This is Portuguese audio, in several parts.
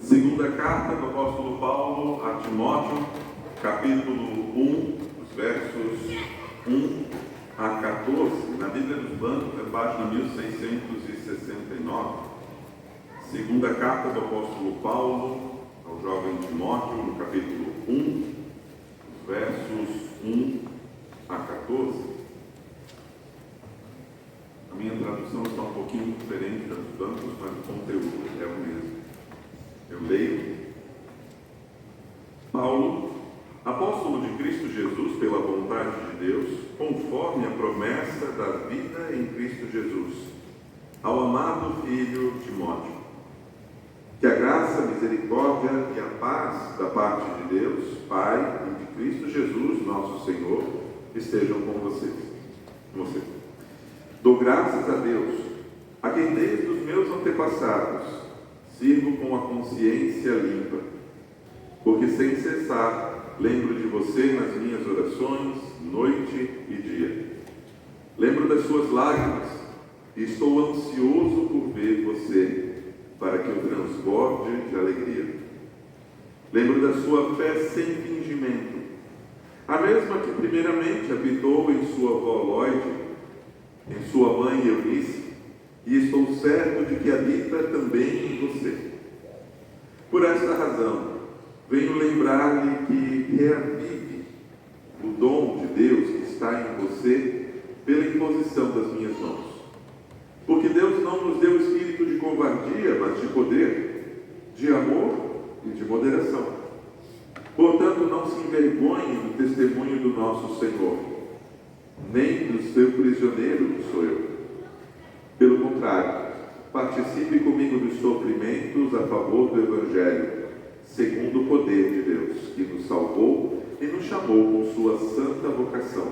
Segunda carta do apóstolo Paulo a Timóteo, capítulo 1, os versos 1 a 14, na Bíblia dos Bancos, é página 1669. Segunda carta do apóstolo Paulo ao jovem Timóteo, no capítulo 1, os versos 1 a 14. A minha tradução está um pouquinho diferente das dos bancos, mas o conteúdo é o mesmo. Eu leio. Paulo, apóstolo de Cristo Jesus, pela vontade de Deus, conforme a promessa da vida em Cristo Jesus, ao amado filho Timóteo. Que a graça, a misericórdia e a paz da parte de Deus, Pai, e de Cristo Jesus, nosso Senhor, estejam com vocês. Dou graças a Deus, a quem desde os meus antepassados sirvo com a consciência limpa, porque sem cessar lembro de você nas minhas orações, noite e dia. Lembro das suas lágrimas e estou ansioso por ver você, para que eu transborde de alegria. Lembro da sua fé sem fingimento, a mesma que primeiramente habitou em sua avó Lóide, em sua mãe Eunice, e estou certo de que habita também em você. Por esta razão, venho lembrar-lhe que reavive o dom de Deus que está em você pela imposição das minhas mãos. Porque Deus não nos deu espírito de covardia, mas de poder, de amor e de moderação. Portanto, não se envergonhe do testemunho do nosso Senhor, nem do seu prisioneiro que sou eu. Pelo contrário, participe comigo dos sofrimentos a favor do Evangelho, segundo o poder de Deus, que nos salvou e nos chamou com sua santa vocação,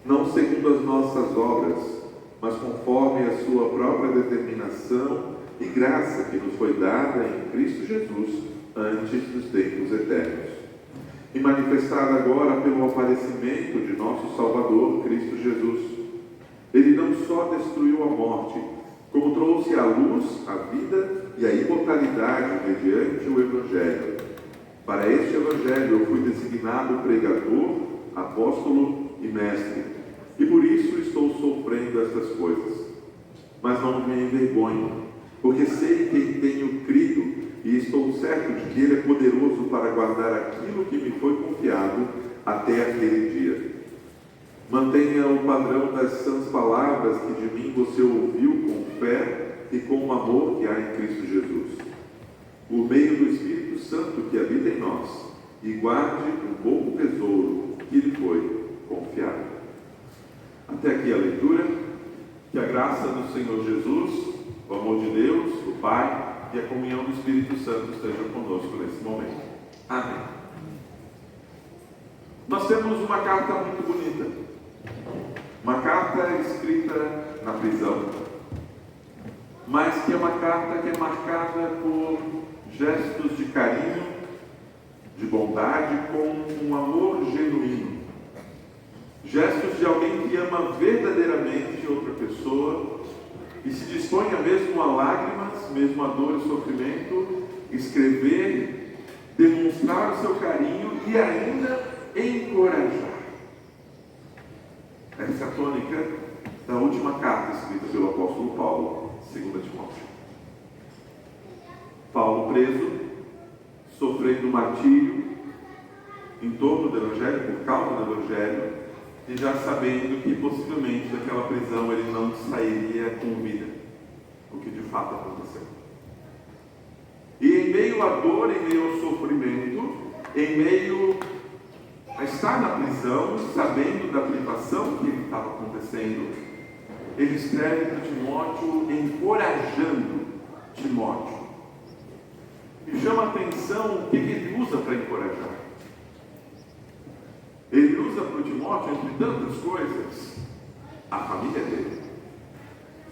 não segundo as nossas obras, mas conforme a sua própria determinação e graça que nos foi dada em Cristo Jesus antes dos tempos eternos, e manifestada agora pelo aparecimento de nosso Salvador, Cristo Jesus. Ele não só destruiu a morte, como trouxe à luz a vida e a imortalidade mediante o Evangelho. Para este Evangelho eu fui designado pregador, apóstolo e mestre, e por isso estou sofrendo estas coisas. Mas não me envergonho, porque sei quem tenho crido e estou certo de que Ele é poderoso para guardar aquilo que me foi confiado até aquele dia. Mantenha o padrão das sãs palavras que de mim você ouviu com fé e com o amor que há em Cristo Jesus, por meio do Espírito Santo que habita em nós, e guarde o bom tesouro que lhe foi confiado. Até aqui a leitura. Que a graça do Senhor Jesus, o amor de Deus, o Pai, e a comunhão do Espírito Santo estejam conosco nesse momento. Amém. Nós temos uma carta muito bonita. Uma carta escrita na prisão, mas que é uma carta que é marcada por gestos de carinho, de bondade, com um amor genuíno. Gestos de alguém que ama verdadeiramente outra pessoa e se dispõe a mesmo a lágrimas, mesmo a dor e sofrimento, escrever, demonstrar o seu carinho e ainda encorajar. Essa é a tônica da última carta escrita pelo apóstolo Paulo, 2 Timóteo. Paulo preso, sofrendo martírio em torno do Evangelho, por causa do Evangelho, e já sabendo que possivelmente daquela prisão ele não sairia com vida, o que de fato aconteceu. E em meio à dor, em meio ao sofrimento, em meio a estar na prisão, sabendo da privação que ele estava acontecendo, ele escreve para Timóteo, encorajando Timóteo. E chama a atenção o que ele usa para encorajar. Ele usa para o Timóteo, entre tantas coisas, a família dele.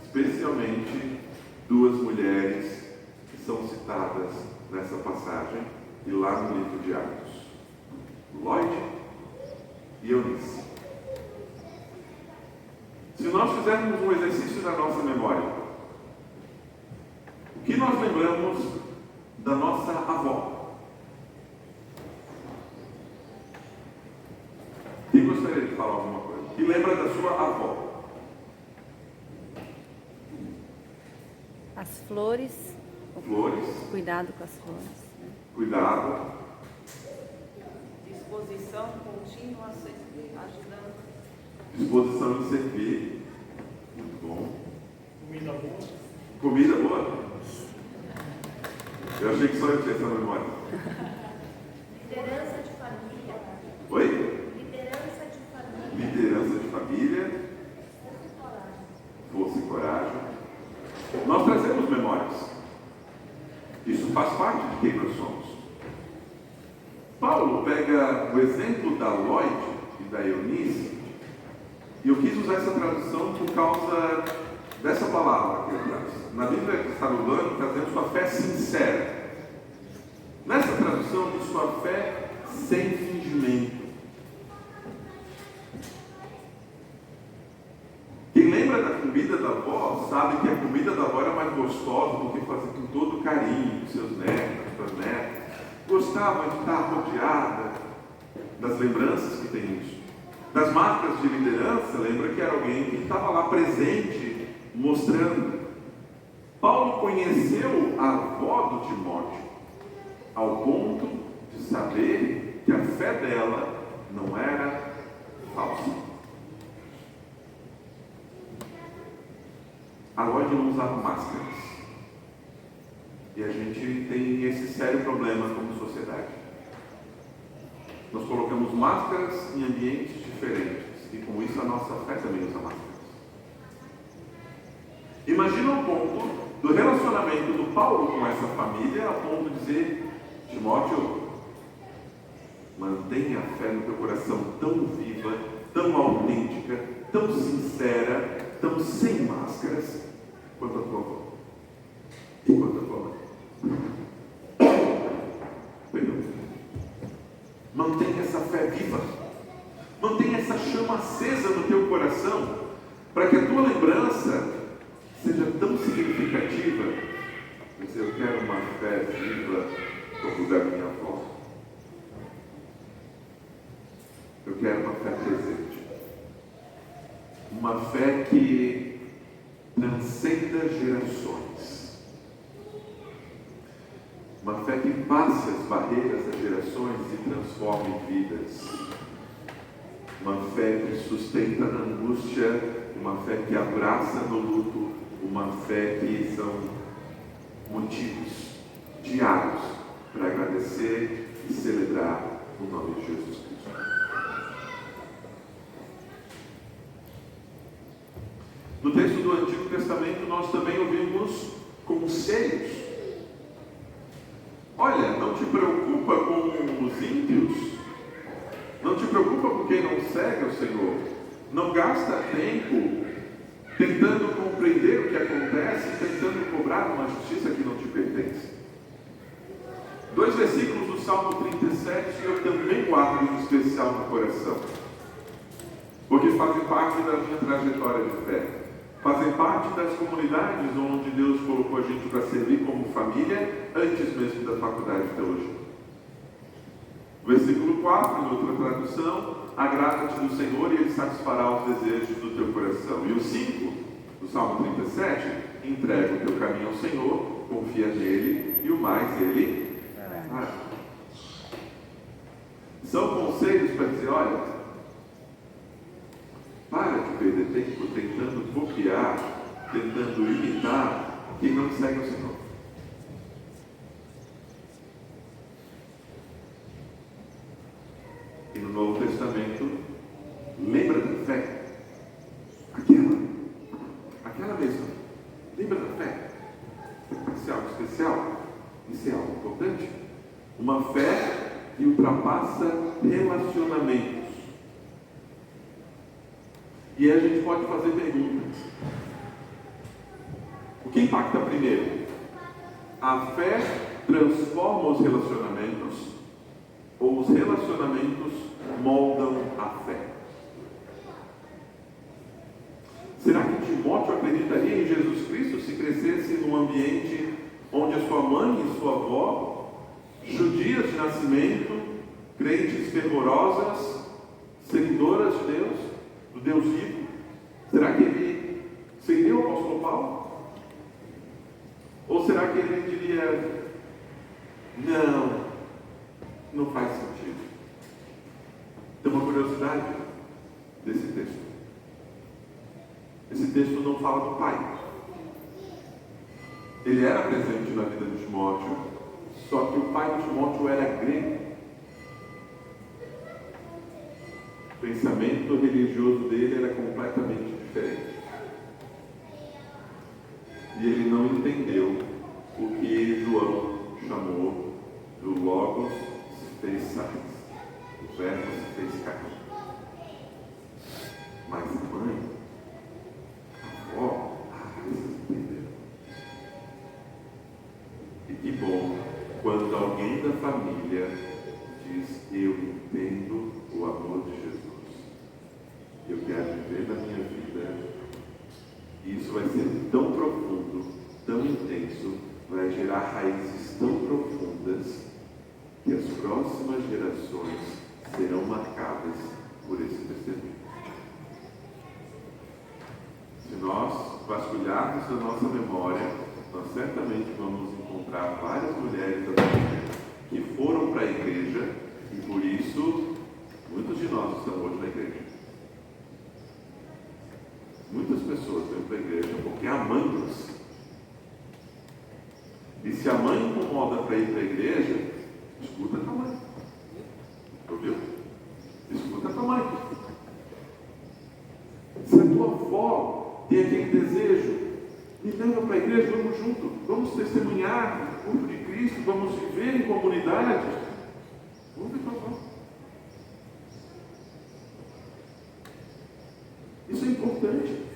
Especialmente duas mulheres que são citadas nessa passagem e lá no livro de Atos. Lóide e Eunice. Se nós fizermos um exercício na nossa memória, o que nós lembramos da nossa avó. Quem gostaria de falar alguma coisa? Que lembra da sua avó? As flores. Flores. Cuidado com as flores. Cuidado. Disposição contínua a servir, ajudando. Disposição em servir. Muito bom. Comida boa. Comida boa? Eu achei que só eu tinha essa memória. Liderança de família. Oi? Liderança de família. Liderança de família. Força e coragem. Força e coragem. Nós trazemos memórias. Isso faz parte de quem nós somos. Paulo pega o exemplo da Lloyd e da Eunice, e eu quis usar essa tradução por causa dessa palavra aqui atrás. Na Bíblia que está no Lano, está dizendo sua fé sincera. Nessa tradução diz sua fé sem fingimento. Quem lembra da comida da avó sabe que a comida da avó era mais gostosa porque fazia com todo carinho com seus netos, suas netas. Gostava de estar rodeada das lembranças que tem isso. Das marcas de liderança, lembra que era alguém que estava lá presente, mostrando. Paulo conheceu a avó do Timóteo, ao ponto de saber que a fé dela não era falsa. A Lloyd não usava máscaras. E a gente tem esse sério problema como sociedade. Nós colocamos máscaras em ambientes diferentes. E com isso a nossa fé também usa máscaras. Imagina o ponto do relacionamento do Paulo com essa família, a ponto de dizer: Timóteo, mantenha a fé no teu coração tão viva, tão autêntica, tão sincera, tão sem máscaras, quanto a tua avó e quanto a tua mãe. Perdão. Mantenha essa fé viva. Mantenha essa chama acesa no teu coração, para que a tua lembrança seja tão significativa. Dizer, eu quero uma fé viva como da minha avó. Eu quero uma fé presente. Uma fé que transcenda gerações. Uma fé que passe as barreiras das gerações e transforme vidas. Uma fé que sustenta na angústia, uma fé que abraça no luto, uma fé que são motivos diários para agradecer e celebrar o nome de Jesus Cristo. No texto do Antigo Testamento nós também ouvimos conselhos. Olha, não te preocupa com os ímpios, não te preocupa com quem não segue o Senhor, não gasta tempo tentando compreender o que acontece, tentando cobrar uma justiça que não te pertence. 2 versículos do Salmo 37 eu também guardo em especial no coração, porque fazem parte da minha trajetória de fé. Fazem parte das comunidades onde Deus colocou a gente para servir como família, antes mesmo da faculdade de teologia. Versículo 4, em outra tradução: agrada-te do Senhor e Ele satisfará os desejos do teu coração. E o 5, do Salmo 37, entrega o teu caminho ao Senhor, confia nele e o mais Ele fará. São conselhos para dizer: olha, para de perder tempo tentando copiar, tentando imitar quem não segue o Senhor. E no Novo Testamento, lembra da fé? Aquela mesma. Lembra da fé? Isso é algo especial? Isso é algo importante? Uma fé que ultrapassa relacionamentos. E aí a gente pode fazer perguntas. O que impacta primeiro? A fé transforma os relacionamentos ou os relacionamentos moldam a fé? Será que Timóteo acreditaria em Jesus Cristo se crescesse num ambiente onde onde sua mãe e sua avó, judias de nascimento, crentes fervorosas, seguidoras de Deus, do Deus vivo, será que ele seria o apóstolo Paulo? Ou será que ele diria, não faz sentido? Tem uma curiosidade desse texto. Esse texto não fala do pai. Ele era presente na vida de Timóteo, só que o pai de Timóteo era grego. O pensamento religioso dele era completamente diferente. E ele não entendeu o que João chamou do Logos se fez carne. O Verbo se fez carne. Mas a mãe, a avó, vocês entenderam. E que bom quando alguém da família diz: eu entendo o amor de Jesus. Eu quero viver na minha vida. E isso vai ser tão profundo, tão intenso, vai gerar raízes tão profundas que as próximas gerações serão marcadas por esse testemunho. Se nós vasculharmos a nossa memória, nós certamente vamos encontrar várias mulheres da Bíblia que foram para a igreja e por isso muitos de nós estão hoje na igreja. Muitas pessoas vêm para a igreja porque a mãe trouxe. E se a mãe incomoda para ir para a igreja, escuta a tua mãe. Ouviu? Escuta a tua mãe. Se a tua avó tem aquele desejo, me leva para a igreja, vamos junto, vamos testemunhar o corpo de Cristo, vamos viver em comunidade. Ouve tua avó. Isso é importante.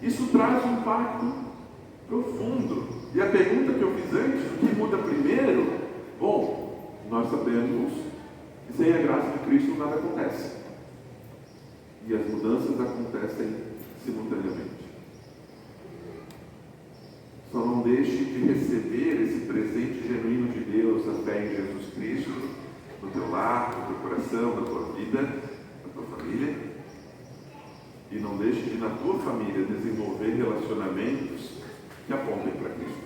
Isso traz um impacto profundo. E a pergunta que eu fiz antes, o que muda primeiro? Bom, nós sabemos que sem a graça de Cristo nada acontece. E as mudanças acontecem simultaneamente. Só não deixe de receber esse presente genuíno de Deus, a fé em Jesus Cristo, no teu lar, no teu coração, na tua vida, na tua família. E não deixe de, na tua família, desenvolver relacionamentos que apontem para Cristo.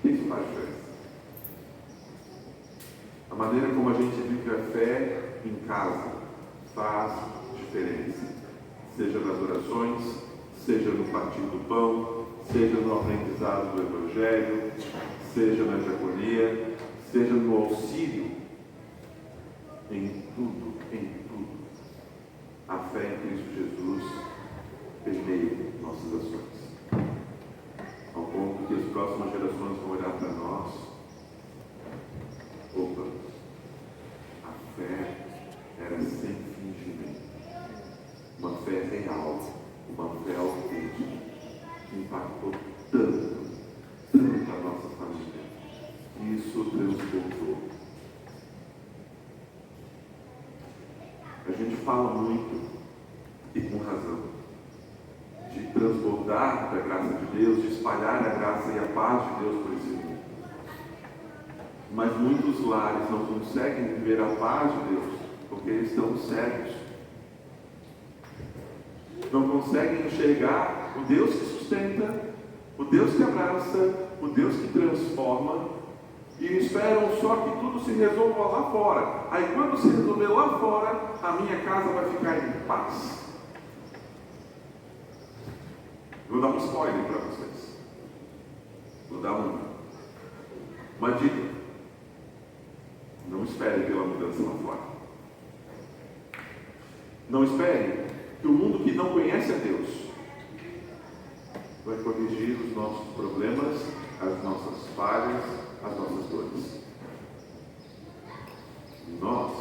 Isso faz diferença. A maneira como a gente vive a fé em casa faz diferença. Seja nas orações, seja no partir do pão, seja no aprendizado do Evangelho, seja na diaconia, seja no auxílio. Em tudo, a fé em Cristo Jesus permeia nossas ações. Ao ponto que as próximas gerações vão olhar para nós. Opa, a fé era sem fingimento. Uma fé real, uma fé autêntica, que impactou tanto a nossa família. Isso transbordou. A gente fala muito, e com razão, de transbordar da graça de Deus, de espalhar a graça e a paz de Deus por esse mundo. Mas muitos lares não conseguem viver a paz de Deus, porque eles estão cegos. Não conseguem enxergar o Deus que sustenta, o Deus que abraça, o Deus que transforma, e esperam só que tudo se resolva lá fora. Aí quando se resolver lá fora, a minha casa vai ficar em paz. Vou dar um spoiler para vocês. Vou dar uma dica. Não espere pela mudança lá fora. Não espere que o mundo que não conhece a Deus vai corrigir os nossos problemas, as nossas falhas, as nossas dores. Nós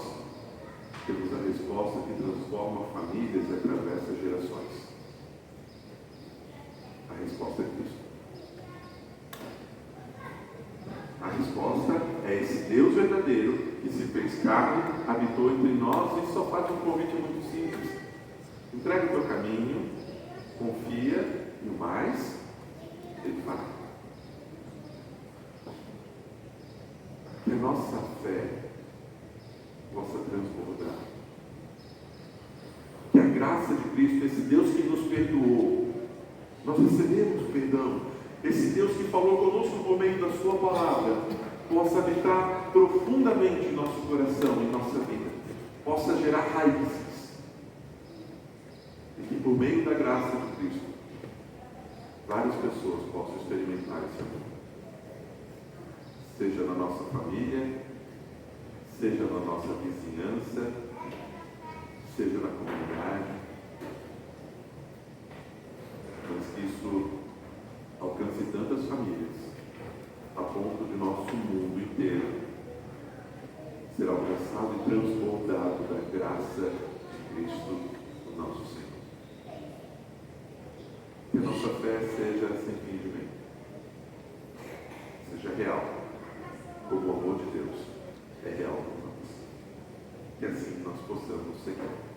temos a resposta que transforma famílias e atravessa gerações. A resposta é Cristo. A resposta é esse Deus verdadeiro que se fez carne, habitou entre nós e só faz um convite muito simples. Entrega o teu caminho, confia e o mais Ele fará. Que a nossa fé possa transbordar. Que a graça de Cristo, esse Deus que nos perdoou, nós recebemos perdão, esse Deus que falou conosco por meio da sua palavra, possa habitar profundamente em nosso coração, em nossa vida, possa gerar raízes, e que por meio da graça de Cristo, várias pessoas possam experimentar esse amor, seja na nossa família, seja na nossa vizinhança, seja na comunidade, mas que isso alcance tantas famílias, a ponto de nosso mundo inteiro ser alcançado e transbordado da graça de Cristo, o nosso Senhor. Que a nossa fé seja sem fingimento, seja real, como o amor de Deus é real por nós. Que assim nós possamos seguir.